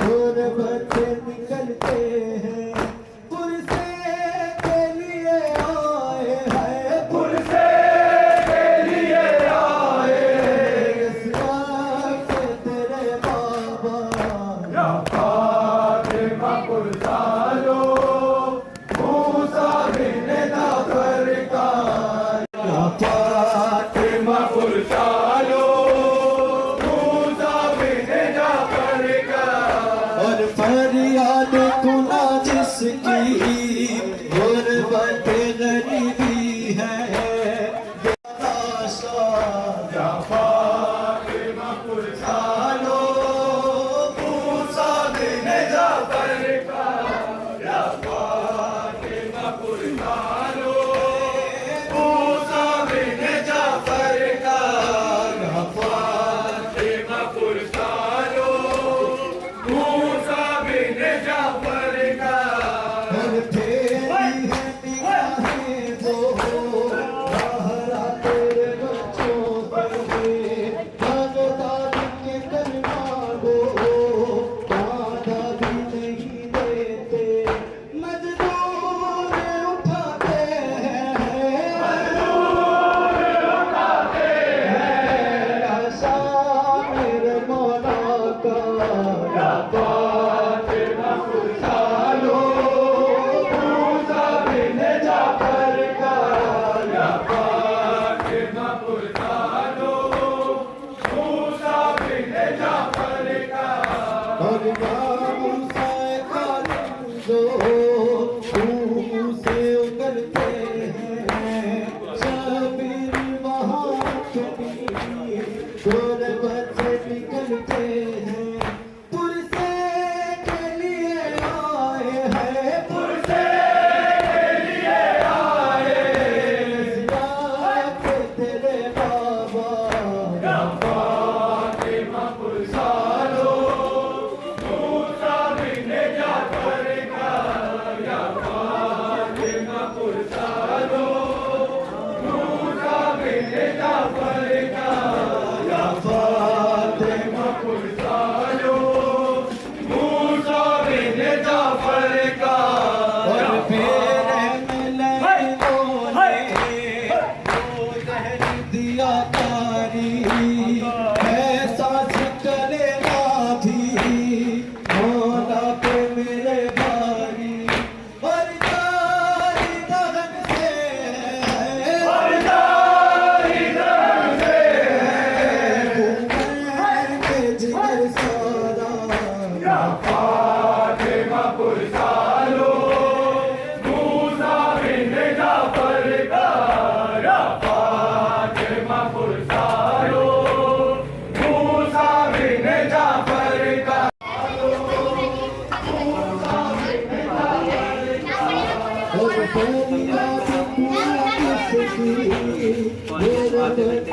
और बच्चे निकलते हैं पुरसे के लिए आए हैं, पुरसे के लिए आए इस वक्त तेरे बाबा या फातिमा पुरसालो मूसा बिन जाफर का या फातिमा पुरसालो मूसा बिन जाफर का और फरियाद कुना जिसकी गुर्बत गरीबी है आशा या फातिमा पुरसालो मूसा बिन जाफर का या फातिमा पुरसालो मूसा बिन जाफर का या फातिमा पुरसालो मूसा बिन जाफर का और फेरी है निगाहें वो बहरा तेरे बच्चों पर मांगता के कलमा वो बाधा भी नहीं देते मजदूर उठाते हैं आशा मेरे मौला का या फातिमा पुरसालो मूसा बिन जाफर का या फातिमा पुरसालो मूसा बिन जाफर का और बाबू साइकिल जो से उगलते हैं शबीर वहाँ चुनी गोर बच्चे निकलते हैं पुरसे के लिए आए हैं पुरसे के लिए आए इस्लाम तेरे बाबा या फातिमा पुरसालो मूसा बिन जाफर का या फातिमा पुरसालो मूसा बिन जाफर का या फातिमा पुरसालो मूसा बिन जाफर का और फिर लड़कों ने वो जहर दिया तारी ऐसा करे ना भी मौला पे मेरे भारी और जारी दहन से और जारी दहन से घूमर के जिगर सारा या फातिमा पुरसालो मूसा बिन जाफर का या फातिमा पुरसालो मूसा बिन जाफर का और फरियाद कुना किसकी गुर्बत